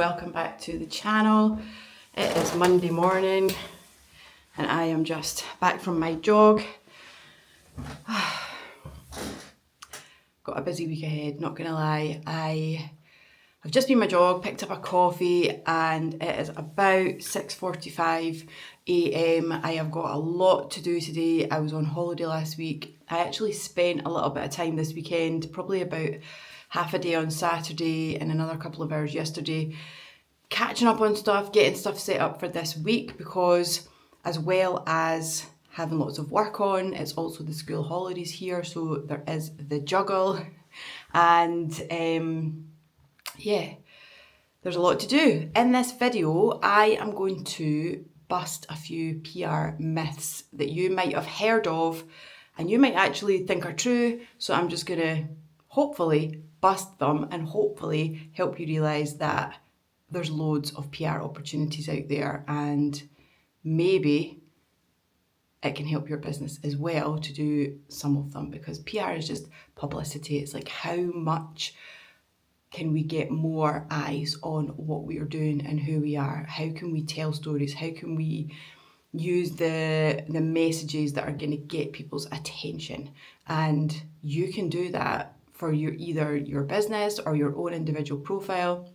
welcome back to the channel. It is Monday morning and I am just back from my jog. Got a busy week ahead, not gonna lie. I've just been my jog, picked up a coffee, and it is about 6:45 a.m. I have got a lot to do today. I was on holiday last week. I actually spent a little bit of time this weekend, probably about half a day on Saturday and another couple of hours yesterday, catching up on stuff, getting stuff set up for this week, because as well as having lots of work on, it's also the school holidays here, so there is the juggle, and yeah, there's a lot to do. In this video, I am going to bust a few PR myths that you might have heard of and you might actually think are true, so I'm just gonna hopefully bust them and hopefully help you realise that there's loads of PR opportunities out there, and maybe it can help your business as well to do some of them, because PR is just publicity. It's like, how much can we get more eyes on what we are doing and who we are? How can we tell stories? How can we use the messages that are going to get people's attention? And you can do that for either your business or your own individual profile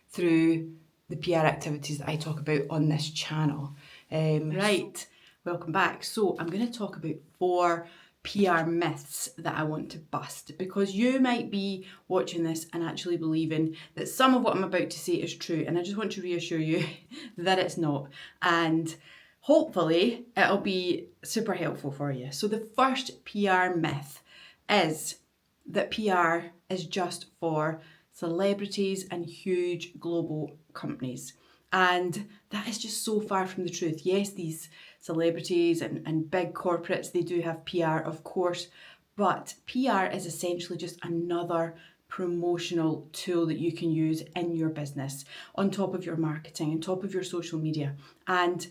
through the PR activities that I talk about on this channel. Right, welcome back. So I'm going to talk about 4 PR myths that I want to bust, because you might be watching this and actually believing that some of what I'm about to say is true, and I just want to reassure you that it's not, and hopefully it'll be super helpful for you. So the first PR myth is that PR is just for celebrities and huge global companies. And that is just so far from the truth. Yes, these celebrities and big corporates, they do have PR, of course, but PR is essentially just another promotional tool that you can use in your business, on top of your marketing, on top of your social media. And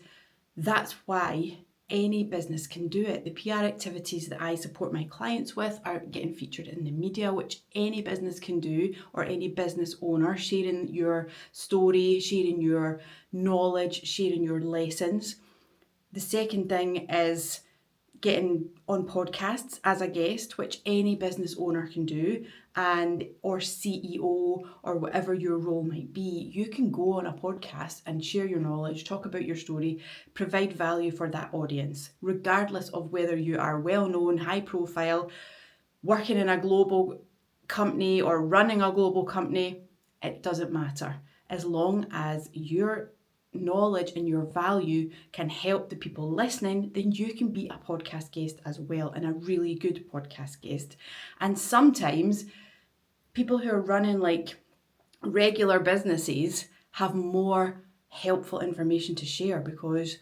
that's why any business can do it. The PR activities that I support my clients with are getting featured in the media, which any business can do, or any business owner, sharing your story, sharing your knowledge, sharing your lessons. The second thing is getting on podcasts as a guest, which any business owner can do, and or CEO or whatever your role might be. You can go on a podcast and share your knowledge, talk about your story, provide value for that audience, regardless of whether you are well known, high profile, working in a global company or running a global company. It doesn't matter. As long as your knowledge and your value can help the people listening, then you can be a podcast guest as well, and a really good podcast guest. And sometimes people who are running like regular businesses have more helpful information to share, because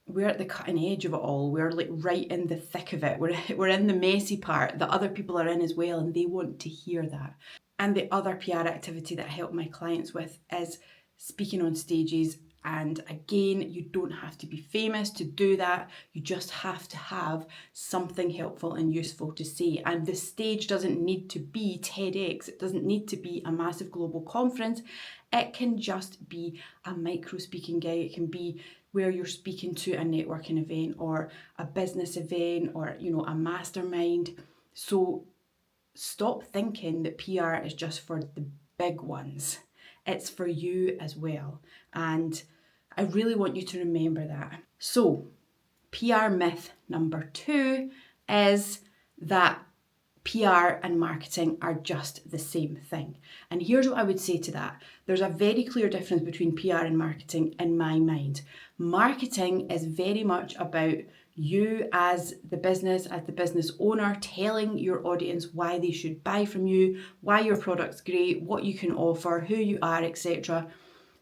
we're at the cutting edge of it all. We're like right in the thick of it. We're in the messy part that other people are in as well, and they want to hear that. And the other PR activity that I help my clients with is speaking on stages. And again, you don't have to be famous to do that. You just have to have something helpful and useful to say. And the stage doesn't need to be TEDx. It doesn't need to be a massive global conference. It can just be a micro speaking gig. It can be where you're speaking to a networking event or a business event, or, you know, a mastermind. So stop thinking that PR is just for the big ones. It's for you as well. And I really want you to remember that. So PR myth number 2 is that PR and marketing are just the same thing. And here's what I would say to that. There's a very clear difference between PR and marketing in my mind. Marketing is very much about you as the business owner, telling your audience why they should buy from you, why your product's great, what you can offer, who you are, etc.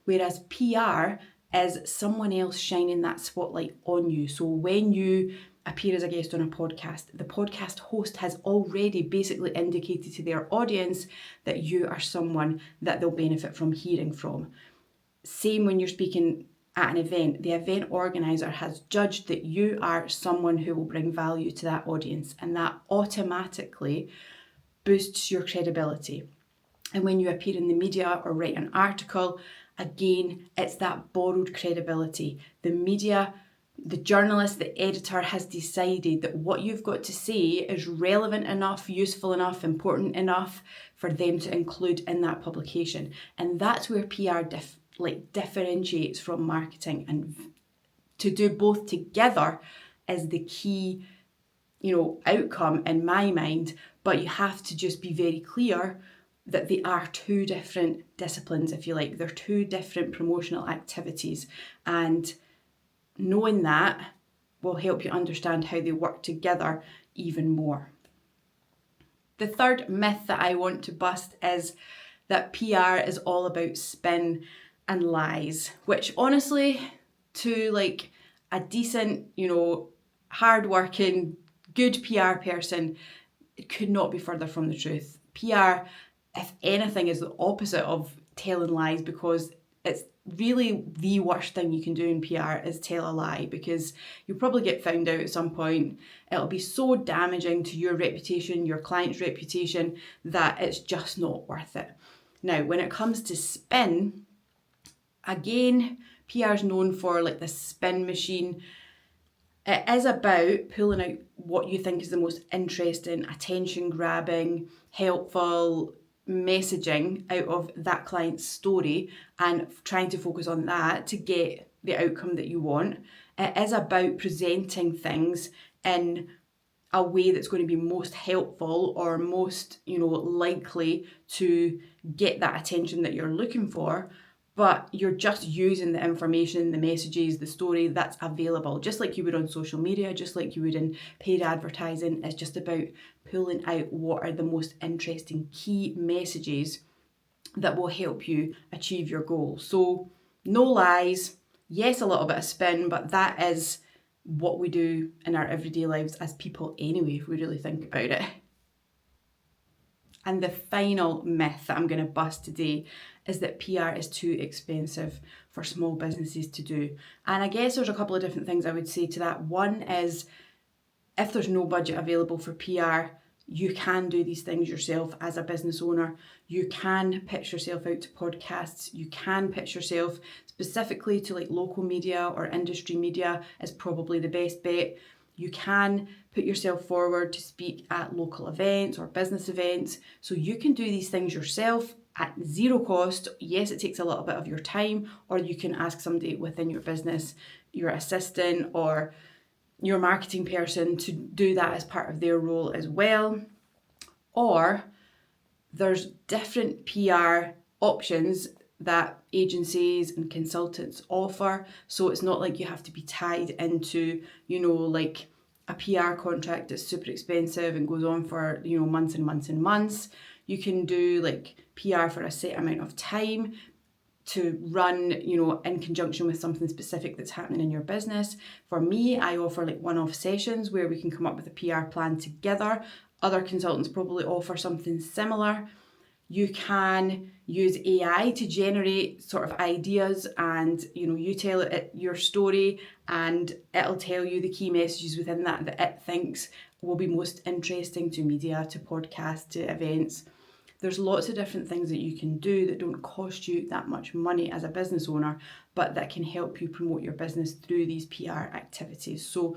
Whereas PR is someone else shining that spotlight on you. So when you appear as a guest on a podcast, the podcast host has already basically indicated to their audience that you are someone that they'll benefit from hearing from. Same when you're speaking at an event. The event organizer has judged that you are someone who will bring value to that audience, and that automatically boosts your credibility. And when you appear in the media or write an article, again, it's that borrowed credibility. The media, the journalist, the editor has decided that what you've got to say is relevant enough, useful enough, important enough for them to include in that publication. And that's where PR differentiates from marketing. And to do both together is the key, outcome in my mind. But you have to just be very clear that they are two different disciplines, if you like. They're two different promotional activities. And knowing that will help you understand how they work together even more. The third myth that I want to bust is that PR is all about spin and lies, which honestly, to like a decent, hard-working, good PR person, it could not be further from the truth. PR, if anything, is the opposite of telling lies, because it's really the worst thing you can do in PR is tell a lie, because you'll probably get found out at some point. It'll be so damaging to your reputation, your client's reputation, that it's just not worth it. Now, when it comes to spin, again, PR is known for like the spin machine. It is about pulling out what you think is the most interesting, attention-grabbing, helpful messaging out of that client's story and trying to focus on that to get the outcome that you want. It is about presenting things in a way that's going to be most helpful or most, likely to get that attention that you're looking for. But you're just using the information, the messages, the story that's available, just like you would on social media, just like you would in paid advertising. It's just about pulling out what are the most interesting key messages that will help you achieve your goal. So no lies, yes, a little bit of spin, but that is what we do in our everyday lives as people anyway, if we really think about it. And the final myth that I'm going to bust today is that PR is too expensive for small businesses to do. And I guess there's a couple of different things I would say to that. One is, if there's no budget available for PR, you can do these things yourself as a business owner. You can pitch yourself out to podcasts. You can pitch yourself specifically to like local media or industry media is probably the best bet. You can put yourself forward to speak at local events or business events. So you can do these things yourself at zero cost. Yes, it takes a little bit of your time, or you can ask somebody within your business, your assistant or your marketing person, to do that as part of their role as well. Or there's different PR options that agencies and consultants offer. So it's not like you have to be tied into, like a PR contract that's super expensive and goes on for, months and months and months. You can do like PR for a set amount of time to run, in conjunction with something specific that's happening in your business. For me, I offer like one-off sessions where we can come up with a PR plan together. Other consultants probably offer something similar. You can use AI to generate sort of ideas, and you tell it your story and it'll tell you the key messages within that it thinks will be most interesting to media, to podcasts, to events. There's lots of different things that you can do that don't cost you that much money as a business owner, but that can help you promote your business through these PR activities. So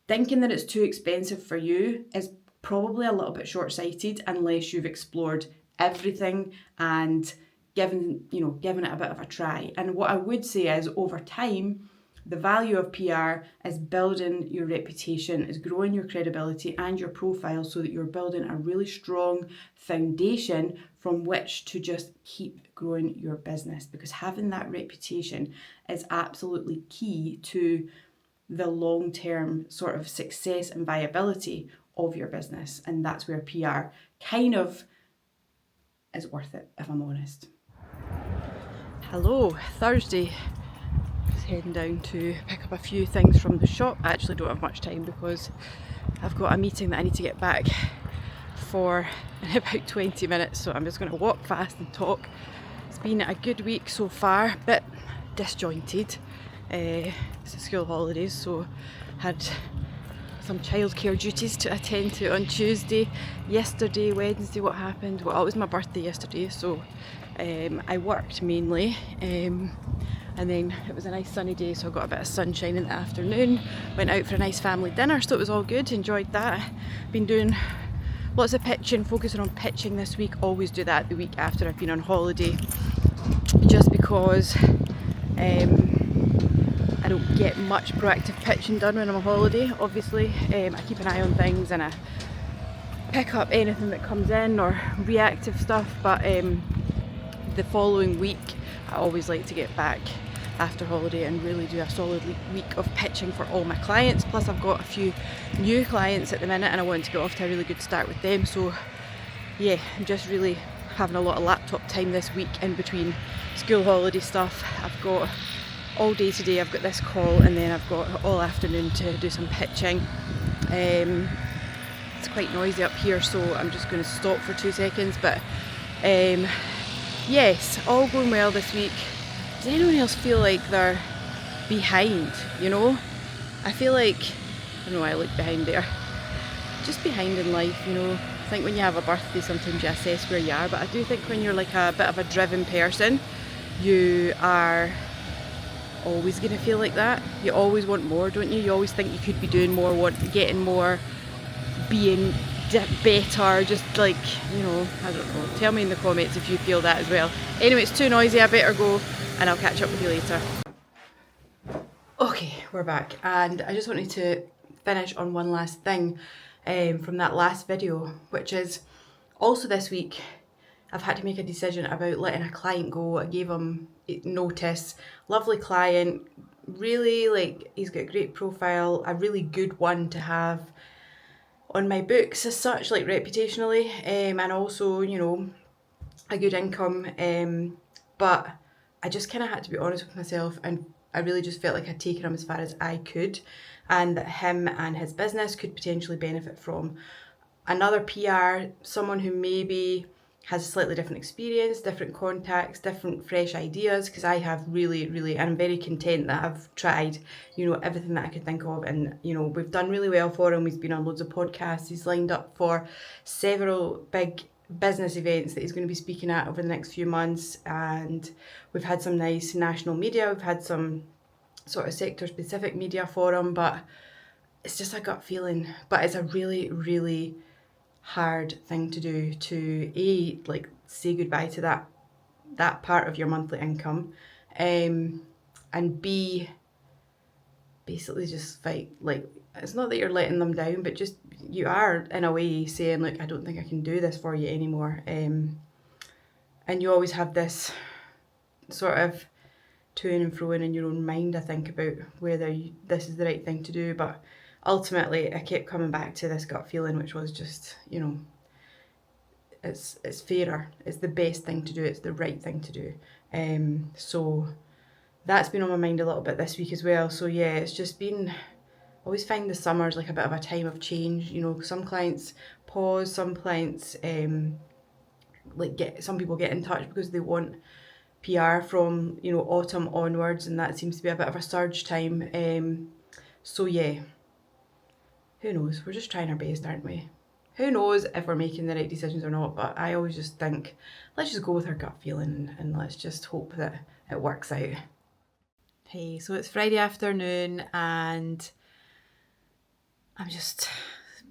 thinking that it's too expensive for you is probably a little bit short-sighted unless you've explored everything and given it a bit of a try. And what I would say is, over time, the value of PR is building your reputation, is growing your credibility and your profile, so that you're building a really strong foundation from which to just keep growing your business, because having that reputation is absolutely key to the long-term sort of success and viability of your business. And that's where PR kind of is worth it, if I'm honest. Hello, Thursday. Just heading down to pick up a few things from the shop. I actually don't have much time because I've got a meeting that I need to get back for in about 20 minutes, so I'm just going to walk fast and talk. It's been a good week so far, a bit disjointed. It's school holidays, so had some childcare duties to attend to on Tuesday. Yesterday, Wednesday, what happened? Well, it was my birthday yesterday, so I worked mainly, and then it was a nice sunny day, so I got a bit of sunshine in the afternoon. Went out for a nice family dinner, so it was all good, enjoyed that. Been doing lots of pitching, focusing on pitching this week. Always do that the week after I've been on holiday, just because I don't get much proactive pitching done when I'm on holiday. Obviously, I keep an eye on things and I pick up anything that comes in or reactive stuff, but the following week I always like to get back after holiday and really do a solid week of pitching for all my clients. Plus I've got a few new clients at the minute and I want to get off to a really good start with them, so yeah, I'm just really having a lot of laptop time this week in between school holiday stuff. I've got all day today, I've got this call, and then I've got all afternoon to do some pitching. It's quite noisy up here, so I'm just going to stop for 2 seconds, but yes, all going well this week. Does anyone else feel like they're behind, you know? I feel like, I don't know why I look behind there, just behind in life, you know. I think when you have a birthday sometimes you assess where you are, but I do think when you're like a bit of a driven person, you are always going to feel like that. You always want more, don't you? You always think you could be doing more, getting more, being better, just like, you know, I don't know. Tell me in the comments if you feel that as well. Anyway, it's too noisy, I better go, and I'll catch up with you later. Okay, we're back, and I just wanted to finish on one last thing from that last video, which is also this week I've had to make a decision about letting a client go. I gave him notice. Lovely client, really, like, he's got a great profile, a really good one to have on my books as such, like reputationally, and also, you know, a good income, but I just kind of had to be honest with myself, and I really just felt like I'd taken him as far as I could, and that him and his business could potentially benefit from another PR, someone who maybe has a slightly different experience, different contacts, different fresh ideas, because I have really, and I'm very content that I've tried, you know, everything that I could think of, and, you know, we've done really well for him. He's been on loads of podcasts, he's lined up for several big business events that he's going to be speaking at over the next few months, and we've had some nice national media, we've had some sort of sector specific media for him, but it's just a gut feeling. But it's a really hard thing to do, to like say goodbye to that part of your monthly income, and B, basically just fight, like, it's not that you're letting them down, but just you are in a way saying, like, I don't think I can do this for you anymore, and you always have this sort of to-ing and fro-ing in your own mind, I think, about whether this is the right thing to do. But ultimately I kept coming back to this gut feeling, which was just, you know, it's fairer, it's the best thing to do, it's the right thing to do. So that's been on my mind a little bit this week as well. So yeah, it's just been, I always find the summers like a bit of a time of change, you know. Some clients pause, some clients some people get in touch because they want PR from, you know, autumn onwards, and that seems to be a bit of a surge time. So yeah, who knows? We're just trying our best, aren't we? Who knows if we're making the right decisions or not, but I always just think, let's just go with our gut feeling and let's just hope that it works out. Hey, so it's Friday afternoon and I'm just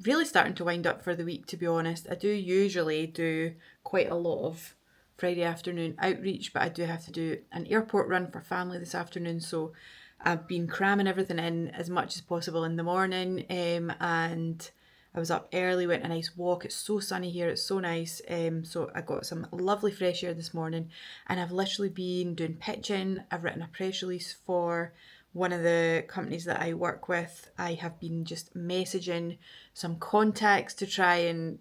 really starting to wind up for the week, to be honest. I do usually do quite a lot of Friday afternoon outreach, but I do have to do an airport run for family this afternoon, so I've been cramming everything in as much as possible in the morning, and I was up early, went a nice walk. It's so sunny here, it's so nice, so I got some lovely fresh air this morning, and I've literally been doing pitching. I've written a press release for one of the companies that I work with. I have been just messaging some contacts to try and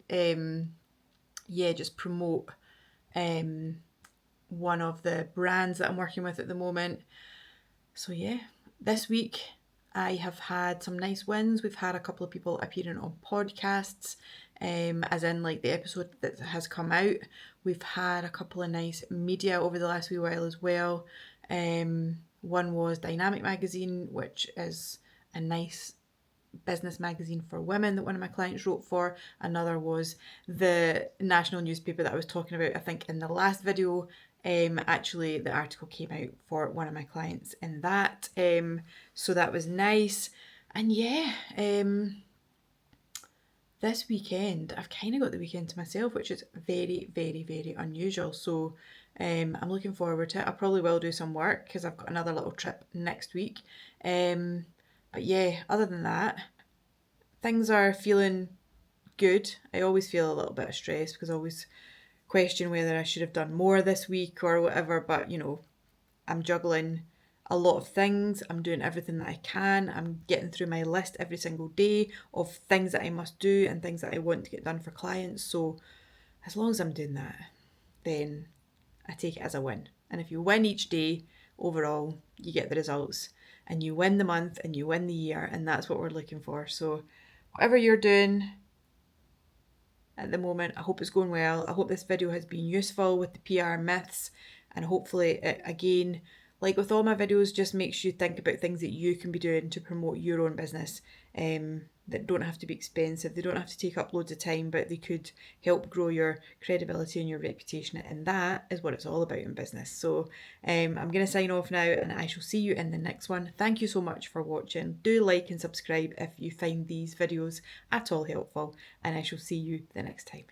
just promote one of the brands that I'm working with at the moment. So yeah, this week I have had some nice wins. We've had a couple of people appearing on podcasts, as in like the episode that has come out. We've had a couple of nice media over the last wee while as well. One was Dynamic Magazine, which is a nice business magazine for women that one of my clients wrote for. Another was the national newspaper that I was talking about, I think, in the last video. Actually, the article came out for one of my clients in that. So that was nice. And yeah, this weekend, I've kind of got the weekend to myself, which is very, very, very unusual. So I'm looking forward to it. I probably will do some work because I've got another little trip next week. But yeah, other than that, things are feeling good. I always feel a little bit of stress because I always question whether I should have done more this week or whatever. But you know, I'm juggling a lot of things. I'm doing everything that I can. I'm getting through my list every single day of things that I must do and things that I want to get done for clients. So as long as I'm doing that, then I take it as a win. And if you win each day, overall, you get the results. And you win the month and you win the year, and that's what we're looking for. So whatever you're doing at the moment, I hope it's going well. I hope this video has been useful with the PR myths, and hopefully it, again, like with all my videos, just makes you think about things that you can be doing to promote your own business, that don't have to be expensive. They don't have to take up loads of time, but they could help grow your credibility and your reputation, and that is what it's all about in business. So I'm going to sign off now, and I shall see you in the next one. Thank you so much for watching. Do like and subscribe if you find these videos at all helpful, and I shall see you the next time.